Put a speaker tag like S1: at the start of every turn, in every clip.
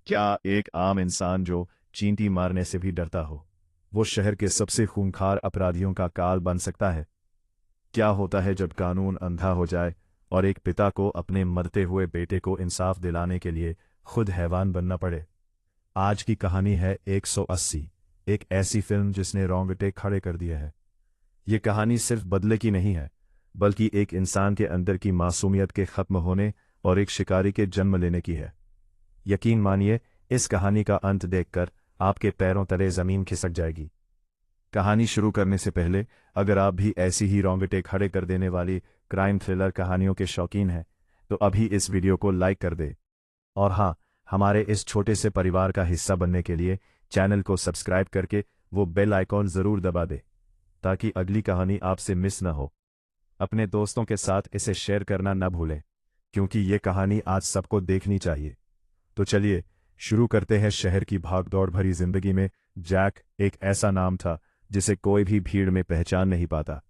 S1: क्या एक आम इंसान जो चींटी मारने से भी डरता हो, वो शहर के सबसे खूंखार अपराधियों का काल बन सकता है? क्या होता है जब कानून अंधा हो जाए और एक पिता को अपने मरते हुए बेटे को इंसाफ दिलाने के लिए खुद हैवान बनना पड़े? आज की कहानी है 180, एक ऐसी फिल्म जिसने रोंगटे खड़े कर दिए हैं। ये कहानी सिर्फ बदले की नहीं है, बल्कि एक इंसान के अंदर की मासूमियत के खत्म होने और एक शिकारी के जन्म लेने की है। यकीन मानिए, इस कहानी का अंत देखकर आपके पैरों तले जमीन खिसक जाएगी। कहानी शुरू करने से पहले, अगर आप भी ऐसी ही रोंगटे खड़े कर देने वाली क्राइम थ्रिलर कहानियों के शौकीन हैं, तो अभी इस वीडियो को लाइक कर दे। और हाँ, हमारे इस छोटे से परिवार का हिस्सा बनने के लिए चैनल को सब्सक्राइब करके वो बेल आइकॉन जरूर दबा दे, ताकि अगली कहानी आपसे मिस न हो। अपने दोस्तों के साथ इसे शेयर करना न भूलें, क्योंकि ये कहानी आज सबको देखनी चाहिए। तो चलिए शुरू करते हैं। शहर की भागदौड़ भरी जिंदगी में जैक एक ऐसा नाम था जिसे कोई भी भीड़ में पहचान नहीं पाता।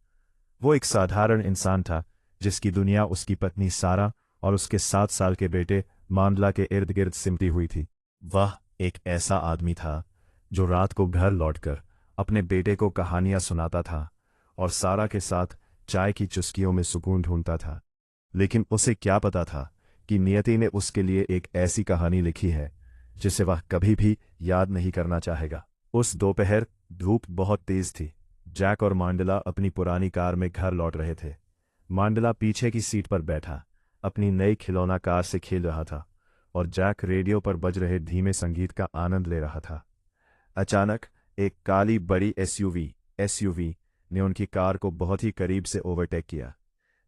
S1: वो एक साधारण इंसान था, जिसकी दुनिया उसकी पत्नी सारा और उसके 7 साल के बेटे मांडला के इर्द गिर्द सिमटी हुई थी। वह एक ऐसा आदमी था जो रात को घर लौटकर अपने बेटे को कहानियां सुनाता था और सारा के साथ चाय की चुस्कियों में सुकून ढूंढता था। लेकिन उसे क्या पता था कि नियति ने उसके लिए एक ऐसी कहानी लिखी है जिसे वह कभी भी याद नहीं करना चाहेगा। उस दोपहर धूप बहुत तेज थी। जैक और मांडला अपनी पुरानी कार में घर लौट रहे थे। मांडला पीछे की सीट पर बैठा अपनी नई खिलौना कार से खेल रहा था और जैक रेडियो पर बज रहे धीमे संगीत का आनंद ले रहा था। अचानक एक काली बड़ी एसयूवी ने उनकी कार को बहुत ही करीब से ओवरटेक किया।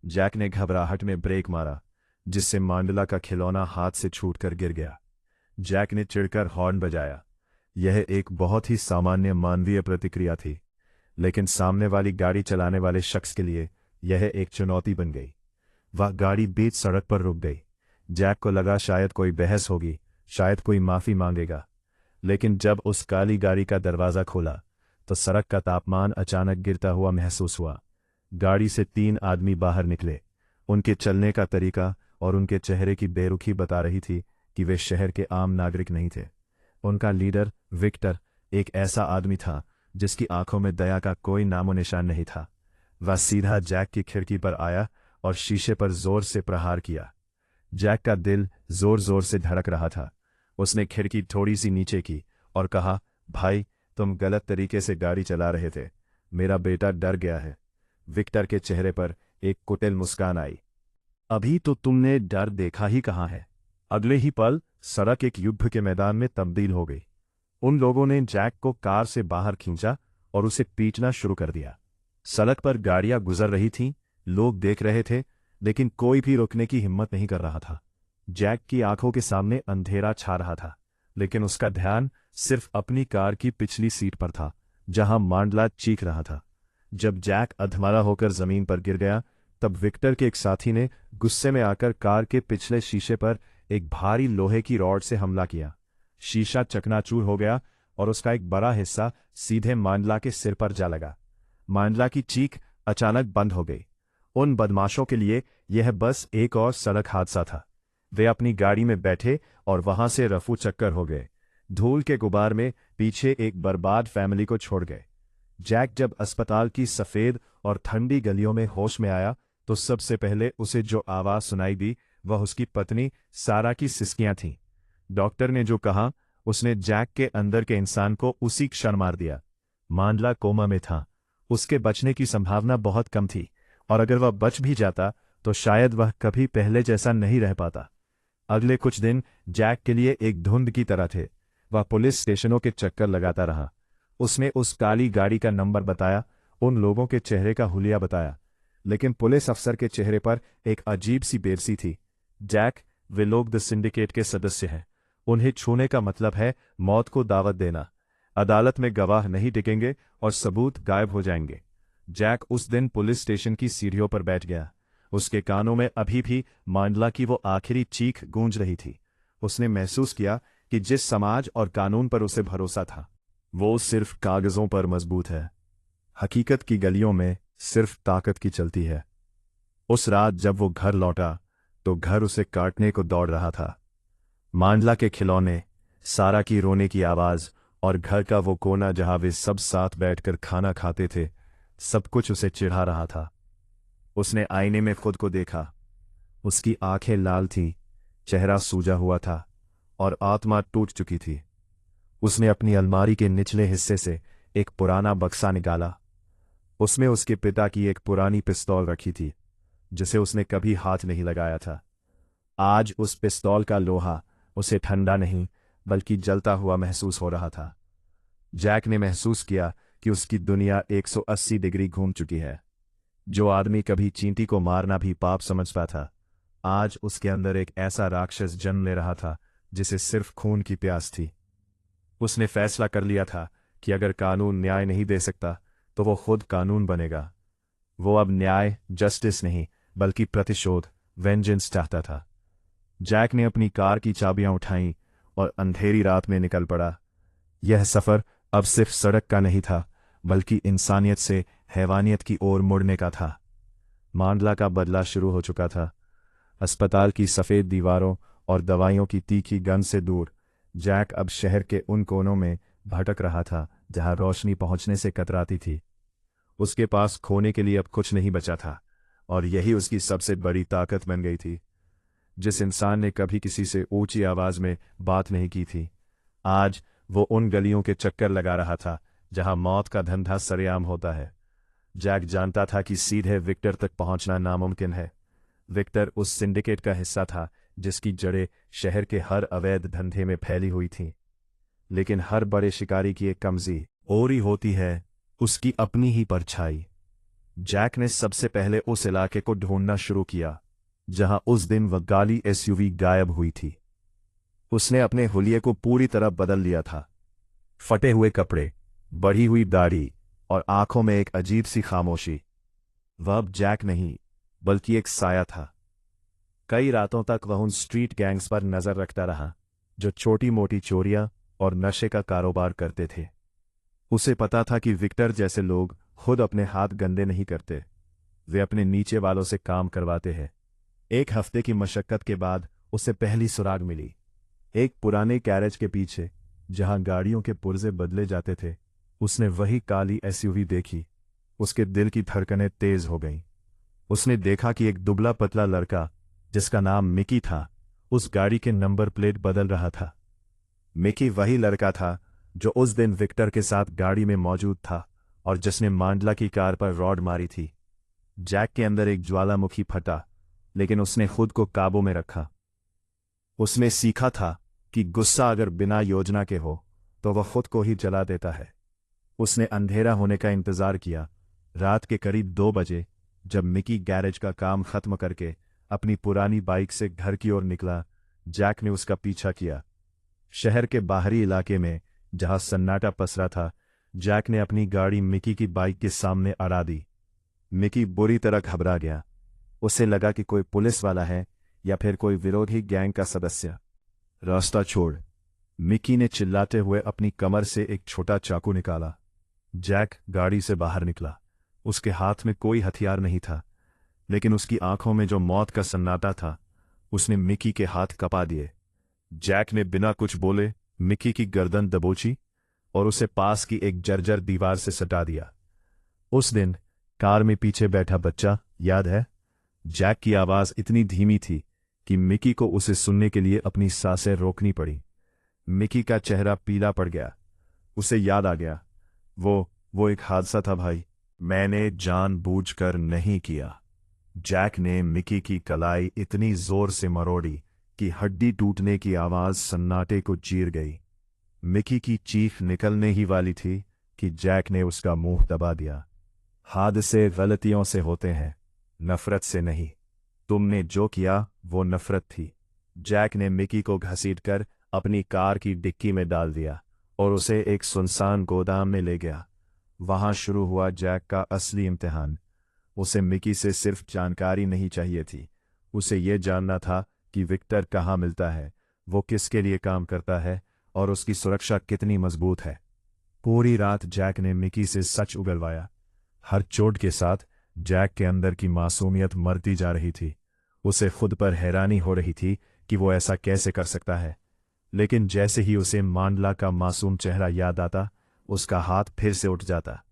S1: जैक ने घबराहट में ब्रेक मारा, जिससे मांडला का खिलौना हाथ से छूटकर गिर गया। जैक ने चिढ़कर हॉर्न बजाया। यह एक बहुत ही सामान्य मानवीय प्रतिक्रिया थी, लेकिन सामने वाली गाड़ी चलाने वाले शख्स के लिए यह एक चुनौती बन गई। वह गाड़ी बीच सड़क पर रुक गई। जैक को लगा शायद कोई बहस होगी, शायद कोई माफी मांगेगा। लेकिन जब उस काली गाड़ी का दरवाजा खोला तो सड़क का तापमान अचानक गिरता हुआ महसूस हुआ। गाड़ी से 3 आदमी बाहर निकले। उनके चलने का तरीका और उनके चेहरे की बेरुखी बता रही थी कि वे शहर के आम नागरिक नहीं थे। उनका लीडर विक्टर एक ऐसा आदमी था जिसकी आंखों में दया का कोई नामो निशान नहीं था। वह सीधा जैक की खिड़की पर आया और शीशे पर जोर से प्रहार किया। जैक का दिल जोर जोर से धड़क रहा था। उसने खिड़की थोड़ी सी नीचे की और कहा, भाई, तुम गलत तरीके से गाड़ी चला रहे थे। मेरा बेटा डर गया है। विक्टर के चेहरे पर एक कुटिल मुस्कान आई। अभी तो तुमने डर देखा ही कहाँ है। अगले ही पल सड़क एक युद्ध के मैदान में तब्दील हो गई। उन लोगों ने जैक को कार से बाहर खींचा और उसे पीटना शुरू कर दिया। सड़क पर गाड़ियां गुजर रही थीं, लोग देख रहे थे, लेकिन कोई भी रोकने की हिम्मत नहीं कर रहा था। जैक की आंखों के सामने अंधेरा छा रहा था, लेकिन उसका ध्यान सिर्फ अपनी कार की पिछली सीट पर था, जहां मांडला चीख रहा था। जब जैक अधमरा होकर जमीन पर गिर गया, तब विक्टर के एक साथी ने गुस्से में आकर कार के पिछले शीशे पर एक भारी लोहे की रॉड से हमला किया। शीशा चकनाचूर हो गया और उसका एक बड़ा हिस्सा सीधे मांडला के सिर पर जा लगा। मांडला की चीख अचानक बंद हो गई। उन बदमाशों के लिए यह बस एक और सड़क हादसा था। वे अपनी गाड़ी में बैठे और वहां से रफू चक्कर हो गए, धूल के गुबार में पीछे एक बर्बाद फैमिली को छोड़ गए। जैक जब अस्पताल की सफेद और ठंडी गलियों में होश में आया, तो सबसे पहले उसे जो आवाज सुनाई दी वह उसकी पत्नी सारा की सिसकियां थीं। डॉक्टर ने जो कहा, उसने जैक के अंदर के इंसान को उसी क्षण मार दिया। मांडला कोमा में था। उसके बचने की संभावना बहुत कम थी, और अगर वह बच भी जाता तो शायद वह कभी पहले जैसा नहीं रह पाता। अगले कुछ दिन जैक के लिए एक धुंध की तरह थे। वह पुलिस स्टेशनों के चक्कर लगाता रहा। उसने उस काली गाड़ी का नंबर बताया, उन लोगों के चेहरे का हुलिया बताया, लेकिन पुलिस अफसर के चेहरे पर एक अजीब सी बेरसी थी। जैक, वे लोग द सिंडिकेट के सदस्य हैं। उन्हें छूने का मतलब है मौत को दावत देना। अदालत में गवाह नहीं टिकेंगे और सबूत गायब हो जाएंगे। जैक उस दिन पुलिस स्टेशन की सीढ़ियों पर बैठ गया। उसके कानों में अभी भी मांडला की वो आखिरी चीख गूंज रही थी। उसने महसूस किया कि जिस समाज और कानून पर उसे भरोसा था, वो सिर्फ कागजों पर मजबूत है। हकीकत की गलियों में सिर्फ ताकत की चलती है। उस रात जब वो घर लौटा तो घर उसे काटने को दौड़ रहा था। मांडला के खिलौने, सारा की रोने की आवाज और घर का वो कोना जहां वे सब साथ बैठकर खाना खाते थे, सब कुछ उसे चिढ़ा रहा था। उसने आईने में खुद को देखा। उसकी आंखें लाल थीं, चेहरा सूजा हुआ था और आत्मा टूट चुकी थी। उसने अपनी अलमारी के निचले हिस्से से एक पुराना बक्सा निकाला। उसमें उसके पिता की एक पुरानी पिस्तौल रखी थी, जिसे उसने कभी हाथ नहीं लगाया था। आज उस पिस्तौल का लोहा उसे ठंडा नहीं बल्कि जलता हुआ महसूस हो रहा था। जैक ने महसूस किया कि उसकी दुनिया 180 डिग्री घूम चुकी है। जो आदमी कभी चींटी को मारना भी पाप समझता था, आज उसके अंदर एक ऐसा राक्षस जन्म ले रहा था जिसे सिर्फ खून की प्यास थी। उसने फैसला कर लिया था कि अगर कानून न्याय नहीं दे सकता तो वो खुद कानून बनेगा। वो अब न्याय, जस्टिस नहीं बल्कि प्रतिशोध, वेंजेंस चाहता था। जैक ने अपनी कार की चाबियां उठाईं और अंधेरी रात में निकल पड़ा। यह सफर अब सिर्फ सड़क का नहीं था बल्कि इंसानियत से हैवानियत की ओर मुड़ने का था। मांडला का बदला शुरू हो चुका था। अस्पताल की सफ़ेद दीवारों और दवाइयों की तीखी गंध से दूर जैक अब शहर के उन कोनों में भटक रहा था जहां रोशनी पहुंचने से कतराती थी। उसके पास खोने के लिए अब कुछ नहीं बचा था, और यही उसकी सबसे बड़ी ताकत बन गई थी। जिस इंसान ने कभी किसी से ऊंची आवाज में बात नहीं की थी, आज वो उन गलियों के चक्कर लगा रहा था जहां मौत का धंधा सरेआम होता है। जैक जानता था कि सीधे विक्टर तक पहुंचना नामुमकिन है। विक्टर उस सिंडिकेट का हिस्सा था जिसकी जड़ें शहर के हर अवैध धंधे में फैली हुई थीं। लेकिन हर बड़े शिकारी की एक कमजी और ही होती है, उसकी अपनी ही परछाई। जैक ने सबसे पहले उस इलाके को ढूंढना शुरू किया जहां उस दिन वह काली एसयूवी गायब हुई थी। उसने अपने हुलिये को पूरी तरह बदल लिया था। फटे हुए कपड़े, बढ़ी हुई दाढ़ी और आंखों में एक अजीब सी खामोशी। वह अब जैक नहीं बल्कि एक साया था। कई रातों तक वह उन स्ट्रीट गैंग्स पर नजर रखता रहा जो छोटी मोटी चोरियां और नशे का कारोबार करते थे। उसे पता था कि विक्टर जैसे लोग खुद अपने हाथ गंदे नहीं करते, वे अपने नीचे वालों से काम करवाते हैं। एक हफ्ते की मशक्कत के बाद उसे पहली सुराग मिली। एक पुराने गैरेज के पीछे जहां गाड़ियों के पुर्जे बदले जाते थे, उसने वही काली एसयूवी देखी। उसके दिल की धड़कनें तेज हो गईं। उसने देखा कि एक दुबला पतला लड़का जिसका नाम मिकी था, उस गाड़ी के नंबर प्लेट बदल रहा था। मिकी वही लड़का था जो उस दिन विक्टर के साथ गाड़ी में मौजूद था और जिसने मांडला की कार पर रॉड मारी थी। जैक के अंदर एक ज्वालामुखी फटा, लेकिन उसने खुद को काबू में रखा। उसने सीखा था कि गुस्सा अगर बिना योजना के हो तो वह खुद को ही जला देता है। उसने अंधेरा होने का इंतजार किया। रात के करीब 2 बजे जब मिकी गैरेज का काम खत्म करके अपनी पुरानी बाइक से घर की ओर निकला, जैक ने उसका पीछा किया। शहर के बाहरी इलाके में जहां सन्नाटा पसरा था, जैक ने अपनी गाड़ी मिकी की बाइक के सामने अड़ा दी। मिकी बुरी तरह घबरा गया। उसे लगा कि कोई पुलिस वाला है या फिर कोई विरोधी गैंग का सदस्य। रास्ता छोड़, मिकी ने चिल्लाते हुए अपनी कमर से एक छोटा चाकू निकाला। जैक गाड़ी से बाहर निकला। उसके हाथ में कोई हथियार नहीं था, लेकिन उसकी आंखों में जो मौत का सन्नाटा था, उसने मिकी के हाथ कपा दिए। जैक ने बिना कुछ बोले मिकी की गर्दन दबोची और उसे पास की एक जर्जर दीवार से सटा दिया। उस दिन कार में पीछे बैठा बच्चा याद है? जैक की आवाज इतनी धीमी थी कि मिकी को उसे सुनने के लिए अपनी सांसें रोकनी पड़ी। मिकी का चेहरा पीला पड़ गया। उसे याद आ गया, वो एक हादसा था भाई, मैंने जानबूझकर नहीं किया। जैक ने मिकी की कलाई इतनी जोर से मरोड़ी कि हड्डी टूटने की आवाज सन्नाटे को चीर गई। मिकी की चीख निकलने ही वाली थी कि जैक ने उसका मुंह दबा दिया। हादसे गलतियों से होते हैं, नफरत से नहीं। तुमने जो किया वो नफरत थी। जैक ने मिकी को घसीटकर अपनी कार की डिक्की में डाल दिया और उसे एक सुनसान गोदाम में ले गया। वहां शुरू हुआ जैक का असली इम्तिहान। उसे मिकी से सिर्फ जानकारी नहीं चाहिए थी, उसे ये जानना था कि विक्टर कहाँ मिलता है, वो किसके लिए काम करता है और उसकी सुरक्षा कितनी मजबूत है। पूरी रात जैक ने मिकी से सच उगलवाया। हर चोट के साथ जैक के अंदर की मासूमियत मरती जा रही थी। उसे खुद पर हैरानी हो रही थी कि वो ऐसा कैसे कर सकता है। लेकिन जैसे ही उसे मांडला का मासूम चेहरा याद आता, उसका हाथ फिर से उठ जाता।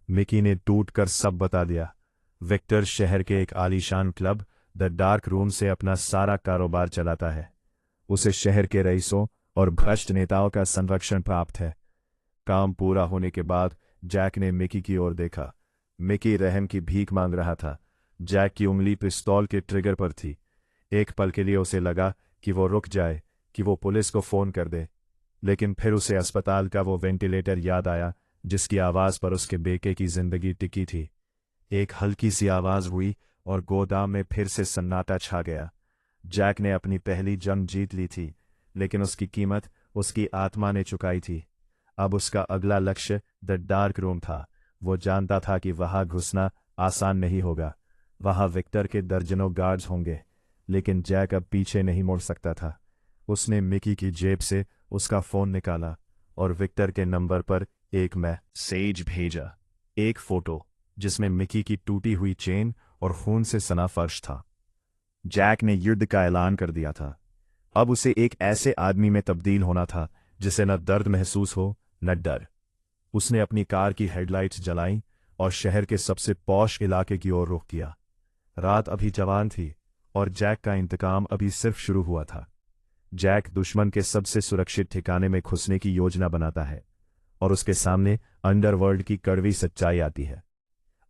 S1: मिकी ने टूटकर सब बता दिया। विक्टर शहर के एक आलीशान क्लब द डार्क रूम से अपना सारा कारोबार चलाता है। उसे शहर के रईसों और भ्रष्ट नेताओं का संरक्षण प्राप्त है। काम पूरा होने के बाद जैक ने मिकी की ओर देखा। मिकी रहम की भीख मांग रहा था। जैक की उंगली पिस्तौल के ट्रिगर पर थी। एक पल के लिए उसे लगा कि वो रुक जाए, कि वो पुलिस को फोन कर दे, लेकिन फिर उसे अस्पताल का वो वेंटिलेटर याद आया जिसकी आवाज पर उसके बेटे की जिंदगी टिकी थी। एक हल्की सी आवाज हुई और गोदाम में फिर से सन्नाटा छा गया। जैक ने अपनी पहली जंग जीत ली थी, लेकिन उसकी कीमत उसकी आत्मा ने चुकाई थी। अब उसका अगला लक्ष्य द डार्क रूम था। वो जानता था कि वहां घुसना आसान नहीं होगा। वहां विक्टर के दर्जनों गार्ड्स होंगे, लेकिन जैक अब पीछे नहीं मुड़ सकता था। उसने मिकी की जेब से उसका फोन निकाला और विक्टर के नंबर पर एक मैसेज भेजा। एक फोटो जिसमें मिकी की टूटी हुई चेन और खून से सना फर्श था। जैक ने युद्ध का ऐलान कर दिया था। अब उसे एक ऐसे आदमी में तब्दील होना था जिसे न दर्द महसूस हो न डर। उसने अपनी कार की हेडलाइट्स जलाईं और शहर के सबसे पॉश इलाके की ओर रुख किया। रात अभी जवान थी और जैक का इंतकाम अभी सिर्फ शुरू हुआ था। जैक दुश्मन के सबसे सुरक्षित ठिकाने में घुसने की योजना बनाता है और उसके सामने अंडरवर्ल्ड की कड़वी सच्चाई आती है।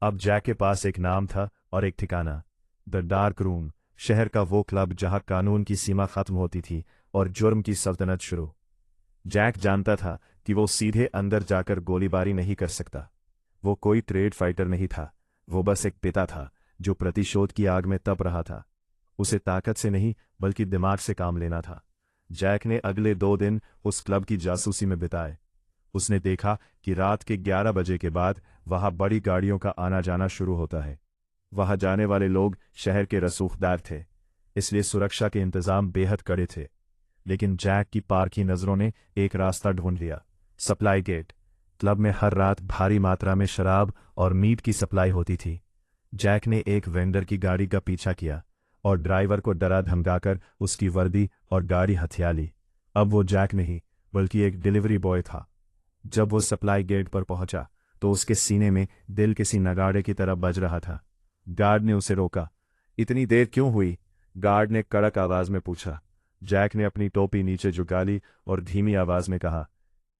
S1: अब जैक के पास एक नाम था और एक ठिकाना, द डार्क रूम, शहर का वो क्लब जहां कानून की सीमा खत्म होती थी और जुर्म की सल्तनत शुरू। जैक जानता था कि वो सीधे अंदर जाकर गोलीबारी नहीं कर सकता। वो कोई ट्रेड फाइटर नहीं था, वो बस एक पिता था जो प्रतिशोध की आग में तप रहा था। उसे ताकत से नहीं बल्कि दिमाग से काम लेना था। जैक ने अगले 2 दिन उस क्लब की जासूसी में बिताए। उसने देखा कि रात के 11 बजे के बाद वहां बड़ी गाड़ियों का आना जाना शुरू होता है। वहां जाने वाले लोग शहर के रसूखदार थे, इसलिए सुरक्षा के इंतजाम बेहद कड़े थे। लेकिन जैक की पारखी नजरों ने एक रास्ता ढूंढ लिया, सप्लाई गेट। क्लब में हर रात भारी मात्रा में शराब और मीट की सप्लाई होती थी। जैक ने एक वेंडर की गाड़ी का पीछा किया और ड्राइवर को डरा धमकाकर उसकी वर्दी और गाड़ी हथिया ली। अब वो जैक नहीं बल्कि एक डिलीवरी बॉय था। जब वो सप्लाई गेट पर पहुंचा तो उसके सीने में दिल किसी नगाड़े की तरह बज रहा था। गार्ड ने उसे रोका। इतनी देर क्यों हुई? गार्ड ने कड़क आवाज में पूछा। जैक ने अपनी टोपी नीचे झुका ली और धीमी आवाज में कहा,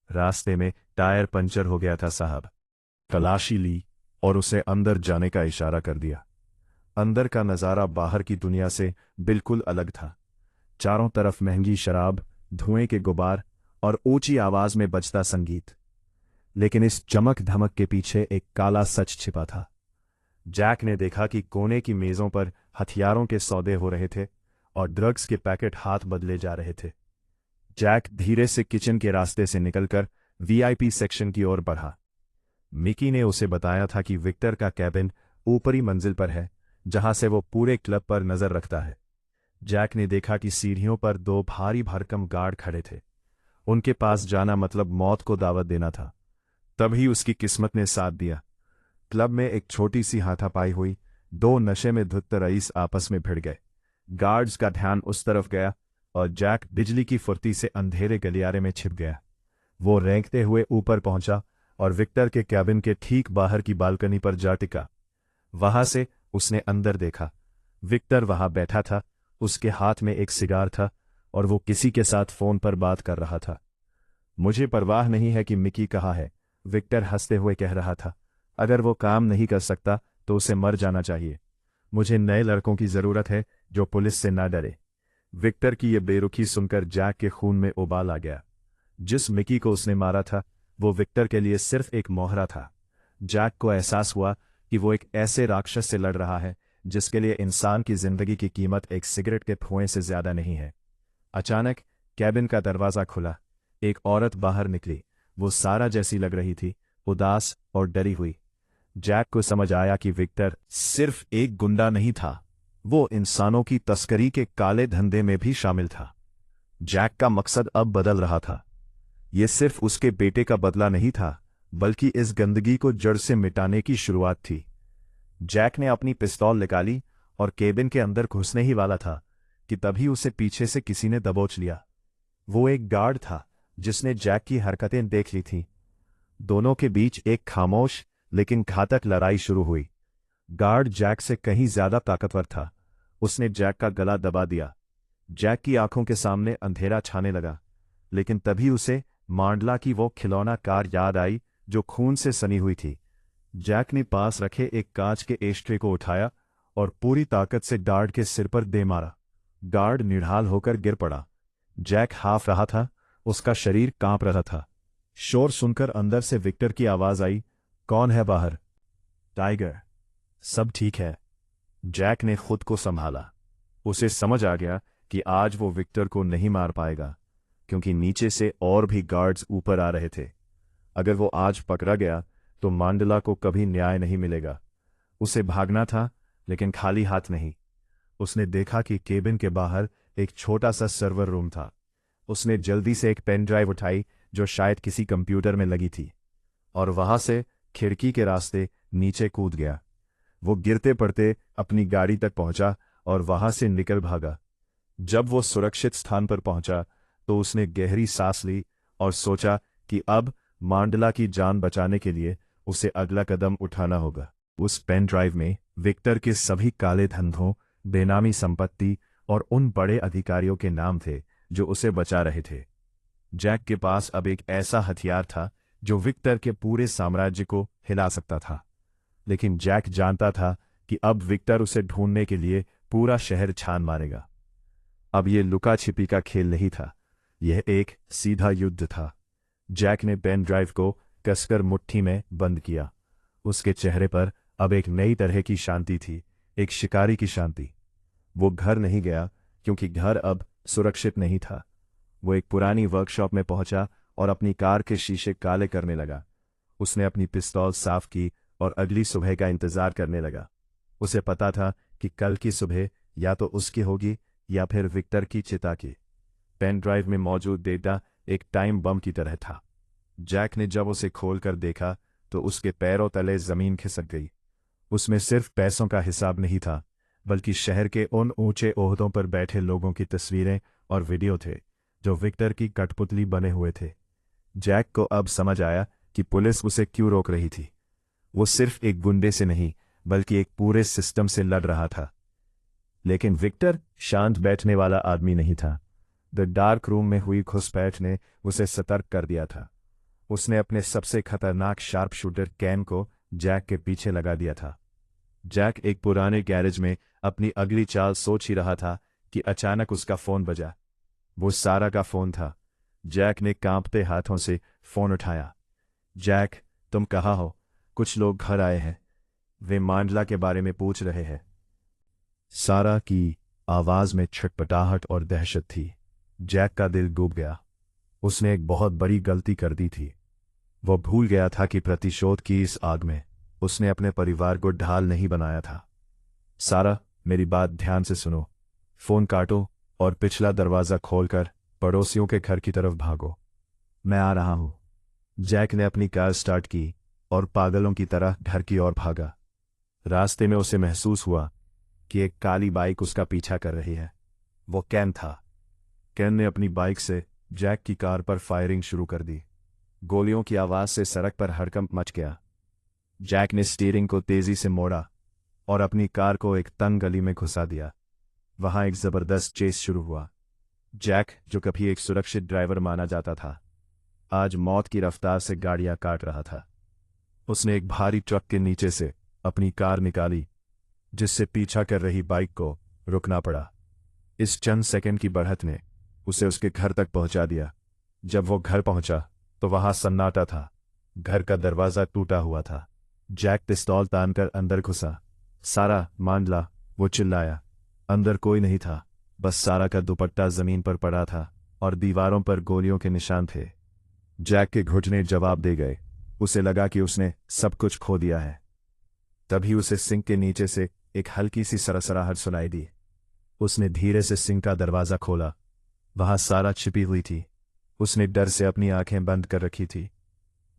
S1: रास्ते में टायर पंचर हो गया था साहब। तलाशी ली और उसे अंदर जाने का इशारा कर दिया। अंदर का नजारा बाहर की दुनिया से बिल्कुल अलग था। चारों तरफ महंगी शराब, धुएं के गुबार और ऊंची आवाज में बजता संगीत। लेकिन इस चमक धमक के पीछे एक काला सच छिपा था। जैक ने देखा कि कोने की मेजों पर हथियारों के सौदे हो रहे थे और ड्रग्स के पैकेट हाथ बदले जा रहे थे। जैक धीरे से किचन के रास्ते से निकलकर वीआईपी सेक्शन की ओर बढ़ा। मिकी ने उसे बताया था कि विक्टर का कैबिन ऊपरी मंजिल पर है, जहां से वो पूरे क्लब पर नजर रखता है। जैक ने देखा कि सीढ़ियों पर 2 भारी भरकम गार्ड खड़े थे। उनके पास जाना मतलब मौत को दावत देना था। तभी उसकी किस्मत ने साथ दिया। क्लब में एक छोटी सी हाथापाई हुई। 2 नशे में धुत रईस आपस में भिड़ गए। गार्ड्स का ध्यान उस तरफ गया और जैक बिजली की फुर्ती से अंधेरे गलियारे में छिप गया। वो रेंगते हुए ऊपर पहुंचा और विक्टर के कैबिन के ठीक बाहर की बालकनी पर जा टिका। वहां से उसने अंदर देखा। विक्टर वहां बैठा था, उसके हाथ में एक सिगार था और वो किसी के साथ फोन पर बात कर रहा था। मुझे परवाह नहीं है कि मिकी कहाँ है, विक्टर हंसते हुए कह रहा था। अगर वो काम नहीं कर सकता तो उसे मर जाना चाहिए। मुझे नए लड़कों की जरूरत है जो पुलिस से ना डरे। विक्टर की ये बेरुखी सुनकर जैक के खून में उबाल आ गया। जिस मिकी को उसने मारा था वो विक्टर के लिए सिर्फ एक मोहरा था। जैक को एहसास हुआ कि वो एक ऐसे राक्षस से लड़ रहा है जिसके लिए इंसान की जिंदगी की कीमत एक सिगरेट के धुएं से ज्यादा नहीं है। अचानक कैबिन का दरवाजा खुला। एक औरत बाहर निकली। वो सारा जैसी लग रही थी, उदास और डरी हुई। जैक को समझ आया कि विक्टर सिर्फ एक गुंडा नहीं था, वो इंसानों की तस्करी के काले धंधे में भी शामिल था। जैक का मकसद अब बदल रहा था। ये सिर्फ उसके बेटे का बदला नहीं था, बल्कि इस गंदगी को जड़ से मिटाने की शुरुआत थी। जैक ने अपनी पिस्तौल निकाली और केबिन के अंदर घुसने ही वाला था कि तभी उसे पीछे से किसी ने दबोच लिया। वो एक गार्ड था जिसने जैक की हरकतें देख ली थीं। दोनों के बीच एक खामोश लेकिन घातक लड़ाई शुरू हुई। गार्ड जैक से कहीं ज्यादा ताकतवर था। उसने जैक का गला दबा दिया। जैक की आंखों के सामने अंधेरा छाने लगा, लेकिन तभी उसे मांडला की वो खिलौना कार याद आई जो खून से सनी हुई थी। जैक ने पास रखे एक कांच के एस्ट्रे को उठाया और पूरी ताकत से गार्ड के सिर पर दे मारा। गार्ड निढाल होकर गिर पड़ा। जैक हाफ रहा था, उसका शरीर कांप रहा था। शोर सुनकर अंदर से विक्टर की आवाज आई, कौन है बाहर? टाइगर, सब ठीक है। जैक ने खुद को संभाला। उसे समझ आ गया कि आज वो विक्टर को नहीं मार पाएगा, क्योंकि नीचे से और भी गार्ड्स ऊपर आ रहे थे। अगर वो आज पकड़ा गया तो मांडला को कभी न्याय नहीं मिलेगा। उसे भागना था, लेकिन खाली हाथ नहीं। उसने देखा कि केबिन के बाहर एक छोटा सा सर्वर रूम था। उसने जल्दी से एक पेन ड्राइव उठाई जो शायद किसी कंप्यूटर में लगी थी, और वहां से खिड़की के रास्ते नीचे कूद गया। वो गिरते पड़ते अपनी गाड़ी तक पहुंचा और वहां से निकल भागा। जब वो सुरक्षित स्थान पर पहुंचा तो उसने गहरी सांस ली और सोचा कि अब मांडला की जान बचाने के लिए उसे अगला कदम उठाना होगा। उस पेन ड्राइव में विक्टर के सभी काले धंधों, बेनामी संपत्ति और उन बड़े अधिकारियों के नाम थे जो उसे बचा रहे थे। जैक के पास अब एक ऐसा हथियार था जो विक्टर के पूरे साम्राज्य को हिला सकता था। लेकिन जैक जानता था कि अब विक्टर उसे ढूंढने के लिए पूरा शहर छान मारेगा। अब यह लुका छिपी का खेल नहीं था, यह एक सीधा युद्ध था। जैक ने पेन ड्राइव को कसकर मुट्ठी में बंद किया। उसके चेहरे पर अब एक नई तरह की शांति थी, एक शिकारी की शांति। वो घर नहीं गया, क्योंकि घर अब सुरक्षित नहीं था। वो एक पुरानी वर्कशॉप में पहुंचा और अपनी कार के शीशे काले करने लगा। उसने अपनी पिस्तौल साफ की और अगली सुबह का इंतजार करने लगा। उसे पता था कि कल की सुबह या तो उसकी होगी या फिर विक्टर की चिता की। पेन ड्राइव में मौजूद डेटा एक टाइम बम की तरह था। जैक ने जब उसे खोलकर देखा तो उसके पैरों तले जमीन खिसक गई। उसमें सिर्फ पैसों का हिसाब नहीं था, बल्कि शहर के उन ऊंचे ओहदों पर बैठे लोगों की तस्वीरें और वीडियो थे जो विक्टर की कठपुतली बने हुए थे। जैक को अब समझ आया कि पुलिस उसे क्यों रोक रही थी। वो सिर्फ एक गुंडे से नहीं, बल्कि एक पूरे सिस्टम से लड़ रहा था। लेकिन विक्टर शांत बैठने वाला आदमी नहीं था। द डार्क रूम में हुई घुसपैठ ने उसे सतर्क कर दिया था। उसने अपने सबसे खतरनाक शार्प शूटर कैन को जैक के पीछे लगा दिया था। जैक एक पुराने गैरेज में अपनी अगली चाल सोच ही रहा था कि अचानक उसका फोन बजा। वो सारा का फोन था। जैक ने कांपते हाथों से फोन उठाया। जैक, तुम कहाँ हो? कुछ लोग घर आए हैं। वे मांडला के बारे में पूछ रहे हैं। सारा की आवाज में छटपटाहट और दहशत थी। जैक का दिल डूब गया। उसने एक बहुत बड़ी गलती कर दी थी। वो भूल गया था कि प्रतिशोध की इस आग में उसने अपने परिवार को ढाल नहीं बनाया था। सारा, मेरी बात ध्यान से सुनो। फोन काटो और पिछला दरवाजा खोलकर पड़ोसियों के घर की तरफ भागो। मैं आ रहा हूं। जैक ने अपनी कार स्टार्ट की और पागलों की तरह घर की ओर भागा। रास्ते में उसे महसूस हुआ कि एक काली बाइक उसका पीछा कर रही है। वो कैन था। कैन ने अपनी बाइक से जैक की कार पर फायरिंग शुरू कर दी। गोलियों की आवाज से सड़क पर हड़कंप मच गया। जैक ने स्टीयरिंग को तेजी से मोड़ा और अपनी कार को एक तंग गली में घुसा दिया। वहां एक जबरदस्त चेस शुरू हुआ। जैक, जो कभी एक सुरक्षित ड्राइवर माना जाता था, आज मौत की रफ्तार से गाड़ियां काट रहा था। उसने एक भारी ट्रक के नीचे से अपनी कार निकाली, जिससे पीछा कर रही बाइक को रुकना पड़ा। इस चंद सेकंड की बढ़त ने उसे उसके घर तक पहुंचा दिया। जब वो घर पहुंचा तो वहां सन्नाटा था। घर का दरवाजा टूटा हुआ था। जैक पिस्तौल तानकर अंदर घुसा। सारा, मांडला, वो चिल्लाया। अंदर कोई नहीं था, बस सारा का दुपट्टा जमीन पर पड़ा था और दीवारों पर गोलियों के निशान थे। जैक के घुटने जवाब दे गए। उसे लगा कि उसने सब कुछ खो दिया है। तभी उसे सिंक के नीचे से एक हल्की सी सरसराहट सुनाई दी। उसने धीरे से सिंक का दरवाजा खोला। वहां सारा छिपी हुई थी। उसने डर से अपनी आंखें बंद कर रखी थी।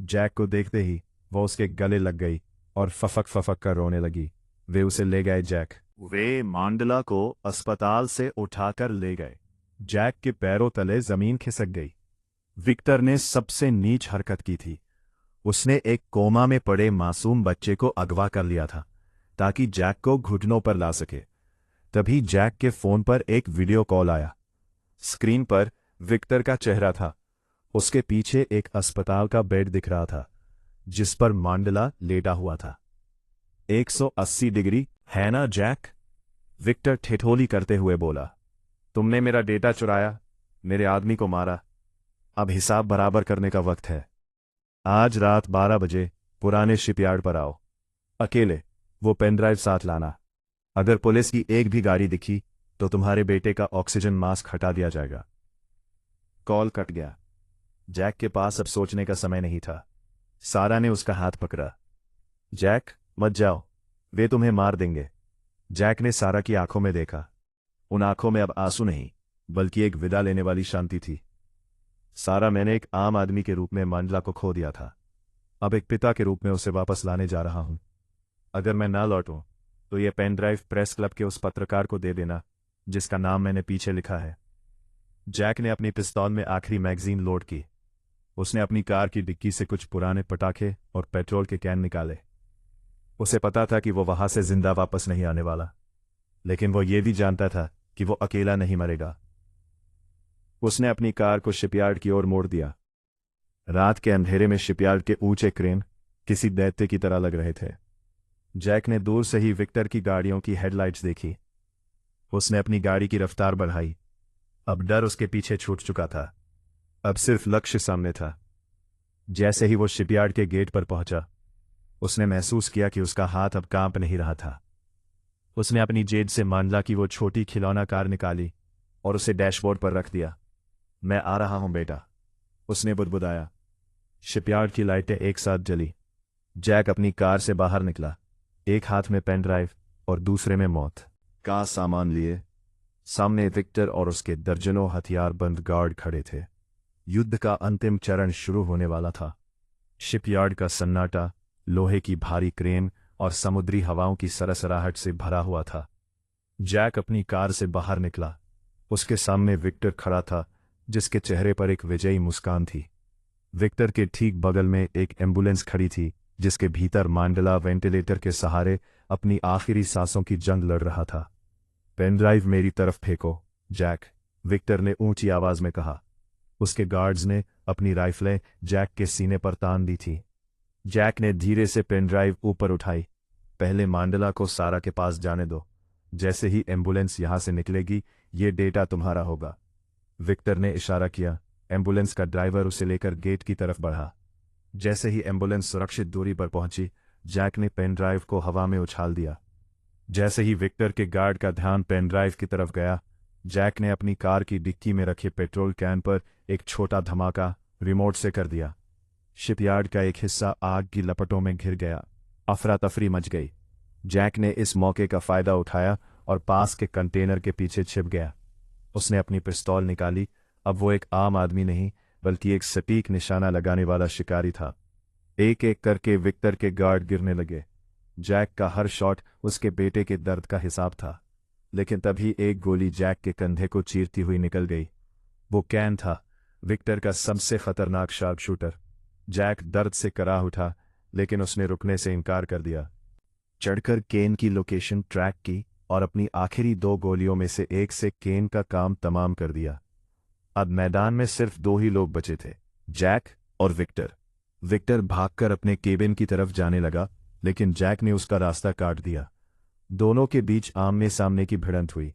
S1: जैक को देखते ही वो उसके गले लग गई और फफक फफक कर रोने लगी। वे उसे ले गए। वे मांडला को अस्पताल से उठाकर ले गए। जैक के पैरों तले जमीन खिसक गई। विक्टर ने सबसे नीच हरकत की थी। उसने एक कोमा में पड़े मासूम बच्चे को अगवा कर लिया था ताकि जैक को घुटनों पर ला सके। तभी जैक के फोन पर एक वीडियो कॉल आया। स्क्रीन पर विक्टर का चेहरा था। उसके पीछे एक अस्पताल का बेड दिख रहा था जिस पर मांडला लेटा हुआ था। 180 डिग्री है ना जैक? विक्टर ठिठोली करते हुए बोला। तुमने मेरा डेटा चुराया, मेरे आदमी को मारा। अब हिसाब बराबर करने का वक्त है। आज रात 12 बजे पुराने शिपयार्ड पर आओ, अकेले। वो पेनड्राइव साथ लाना। अगर पुलिस की एक भी गाड़ी दिखी तो तुम्हारे बेटे का ऑक्सीजन मास्क हटा दिया जाएगा। कॉल कट गया। जैक के पास अब सोचने का समय नहीं था। सारा ने उसका हाथ पकड़ा। जैक, मत जाओ, वे तुम्हें मार देंगे। जैक ने सारा की आंखों में देखा। उन आंखों में अब आंसू नहीं, बल्कि एक विदा लेने वाली शांति थी। सारा, मैंने एक आम आदमी के रूप में मांडला को खो दिया था। अब एक पिता के रूप में उसे वापस लाने जा रहा हूं। अगर मैं ना लौटूं तो यह पेन ड्राइव प्रेस क्लब के उस पत्रकार को दे देना जिसका नाम मैंने पीछे लिखा है। जैक ने अपनी पिस्तौल में आखिरी मैगजीन लोड की। उसने अपनी कार की डिक्की से कुछ पुराने पटाखे और पेट्रोल के कैन निकाले। उसे पता था कि वो वहां से जिंदा वापस नहीं आने वाला, लेकिन वो ये भी जानता था कि वो अकेला नहीं मरेगा। उसने अपनी कार को शिपयार्ड की ओर मोड़ दिया। रात के अंधेरे में शिपयार्ड के ऊंचे क्रेन किसी दैत्य की तरह लग रहे थे। जैक ने दूर से ही विक्टर की गाड़ियों की हेडलाइट्स देखी। उसने अपनी गाड़ी की रफ्तार बढ़ाई। अब डर उसके पीछे छूट चुका था। अब सिर्फ लक्ष्य सामने था। जैसे ही वो शिपयार्ड के गेट पर पहुंचा, उसने महसूस किया कि उसका हाथ अब कांप नहीं रहा था। उसने अपनी जेब से मांडला की वो छोटी खिलौना कार निकाली और उसे डैशबोर्ड पर रख दिया। मैं आ रहा हूं बेटा, उसने बुदबुदाया। शिपयार्ड की लाइटें एक साथ जली। जैक अपनी कार से बाहर निकला, एक हाथ में पेन ड्राइव और दूसरे में मौत का सामान लिए। सामने विक्टर और उसके दर्जनों हथियारबंद गार्ड खड़े थे। युद्ध का अंतिम चरण शुरू होने वाला था। शिपयार्ड का सन्नाटा लोहे की भारी क्रेन और समुद्री हवाओं की सरसराहट से भरा हुआ था। जैक अपनी कार से बाहर निकला। उसके सामने विक्टर खड़ा था, जिसके चेहरे पर एक विजयी मुस्कान थी। विक्टर के ठीक बगल में एक एम्बुलेंस खड़ी थी, जिसके भीतर मांडला वेंटिलेटर के सहारे अपनी आखिरी सांसों की जंग लड़ रहा था। पेनड्राइव मेरी तरफ फेंको, जैक, विक्टर ने ऊंची आवाज में कहा। उसके गार्ड्स ने अपनी राइफलें जैक के सीने पर तान दी थी। जैक ने धीरे से पेनड्राइव ऊपर उठाई। पहले मांडला को सारा के पास जाने दो। जैसे ही एम्बुलेंस यहां से निकलेगी, ये डेटा तुम्हारा होगा। विक्टर ने इशारा किया। एम्बुलेंस का ड्राइवर उसे लेकर गेट की तरफ बढ़ा। जैसे ही एम्बुलेंस सुरक्षित दूरी पर पहुंची, जैक ने पेनड्राइव को हवा में उछाल दिया। जैसे ही विक्टर के गार्ड का ध्यान पेनड्राइव की तरफ गया, जैक ने अपनी कार की डिक्की में रखे पेट्रोल कैन पर एक छोटा धमाका रिमोट से कर दिया। शिपयार्ड का एक हिस्सा आग की लपटों में घिर गया। अफरा तफरी मच गई। जैक ने इस मौके का फायदा उठाया और पास के कंटेनर के पीछे छिप गया। उसने अपनी पिस्तौल निकाली। अब वो एक आम आदमी नहीं, बल्कि एक सटीक निशाना लगाने वाला शिकारी था। एक एक करके विक्टर के गार्ड गिरने लगे। जैक का हर शॉट उसके बेटे के दर्द का हिसाब था, लेकिन तभी एक गोली जैक के कंधे को चीरती हुई निकल गई। वो कैन था, विक्टर का सबसे खतरनाक शार्प शूटर। जैक दर्द से कराह उठा, लेकिन उसने रुकने से इनकार कर दिया। चढ़कर केन की लोकेशन ट्रैक की और अपनी आखिरी 2 गोलियों में से एक से केन का काम तमाम कर दिया। अब मैदान में सिर्फ 2 ही लोग बचे थे, जैक और विक्टर। विक्टर भागकर अपने केबिन की तरफ जाने लगा, लेकिन जैक ने उसका रास्ता काट दिया। दोनों के बीच आमने सामने की भिड़ंत हुई।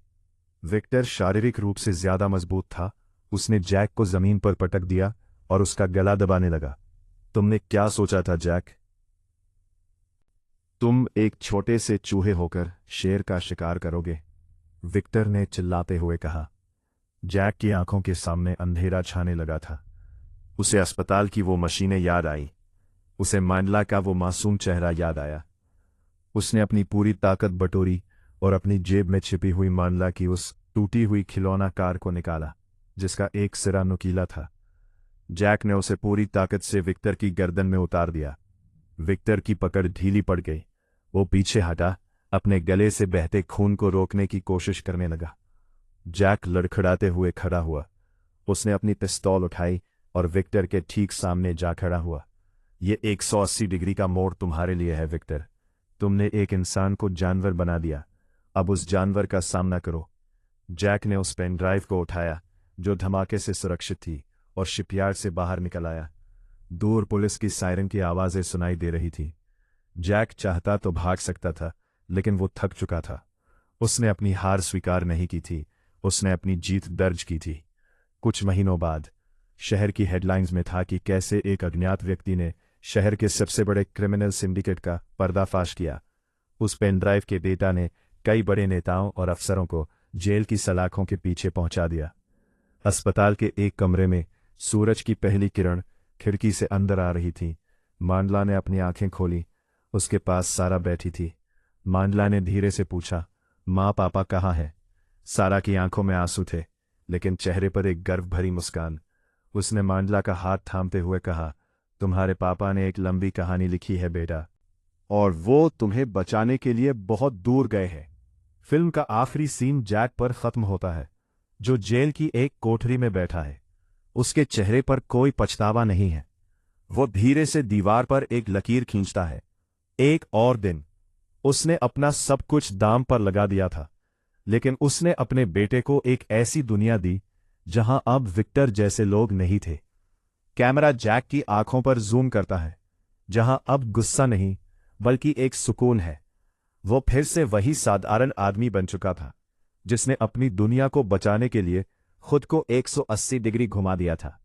S1: विक्टर शारीरिक रूप से ज्यादा मजबूत था। उसने जैक को जमीन पर पटक दिया और उसका गला दबाने लगा। तुमने क्या सोचा था जैक? तुम एक छोटे से चूहे होकर शेर का शिकार करोगे, विक्टर ने चिल्लाते हुए कहा। जैक की आंखों के सामने अंधेरा छाने लगा था। उसे अस्पताल की वो मशीनें याद आई। उसे मांडला का वो मासूम चेहरा याद आया। उसने अपनी पूरी ताकत बटोरी और अपनी जेब में छिपी हुई मांडला की उस टूटी हुई खिलौना कार को निकाला, जिसका एक सिरा नुकीला था। जैक ने उसे पूरी ताकत से विक्टर की गर्दन में उतार दिया। विक्टर की पकड़ ढीली पड़ गई। वो पीछे हटा, अपने गले से बहते खून को रोकने की कोशिश करने लगा। जैक लड़खड़ाते हुए खड़ा हुआ। उसने अपनी पिस्तौल उठाई और विक्टर के ठीक सामने जा खड़ा हुआ। ये 180 डिग्री का मोड़ तुम्हारे लिए है विक्टर। तुमने एक इंसान को जानवर बना दिया, अब उस जानवर का सामना करो। जैक ने उस पेन ड्राइव को उठाया जो धमाके से सुरक्षित थी और शिपयार्ड से बाहर निकल आया। दूर पुलिस की सायरन की आवाज़ें सुनाई दे रही थी। जैक चाहता तो भाग सकता था, लेकिन वो थक चुका था। उसने अपनी हार स्वीकार नहीं की थी, उसने अपनी जीत दर्ज की थी। कुछ महीनों बाद शहर की हेडलाइंस में था कि कैसे एक अज्ञात व्यक्ति ने शहर के सबसे बड़े क्रिमिनल सिंडिकेट का पर्दाफाश किया। उस पेन ड्राइव के डेटा ने कई बड़े नेताओं और अफसरों को जेल की सलाखों के पीछे पहुंचा दिया। अस्पताल के एक कमरे में सूरज की पहली किरण खिड़की से अंदर आ रही थी। मांडला ने अपनी आंखें खोली। उसके पास सारा बैठी थी। मांडला ने धीरे से पूछा, माँ पापा कहाँ है? सारा की आंखों में आंसू थे, लेकिन चेहरे पर एक गर्व भरी मुस्कान। उसने मांडला का हाथ थामते हुए कहा, तुम्हारे पापा ने एक लंबी कहानी लिखी है बेटा, और वो तुम्हें बचाने के लिए बहुत दूर गए हैं। फिल्म का आखिरी सीन जैक पर खत्म होता है, जो जेल की एक कोठरी में बैठा है। उसके चेहरे पर कोई पछतावा नहीं है। वो धीरे से दीवार पर एक लकीर खींचता है। एक और दिन उसने अपना सब कुछ दांव पर लगा दिया था, लेकिन उसने अपने बेटे को एक ऐसी दुनिया दी जहां अब विक्टर जैसे लोग नहीं थे। कैमरा जैक की आंखों पर जूम करता है, जहां अब गुस्सा नहीं बल्कि एक सुकून है। वो फिर से वही साधारण आदमी बन चुका था, जिसने अपनी दुनिया को बचाने के लिए खुद को 180 डिग्री घुमा दिया था।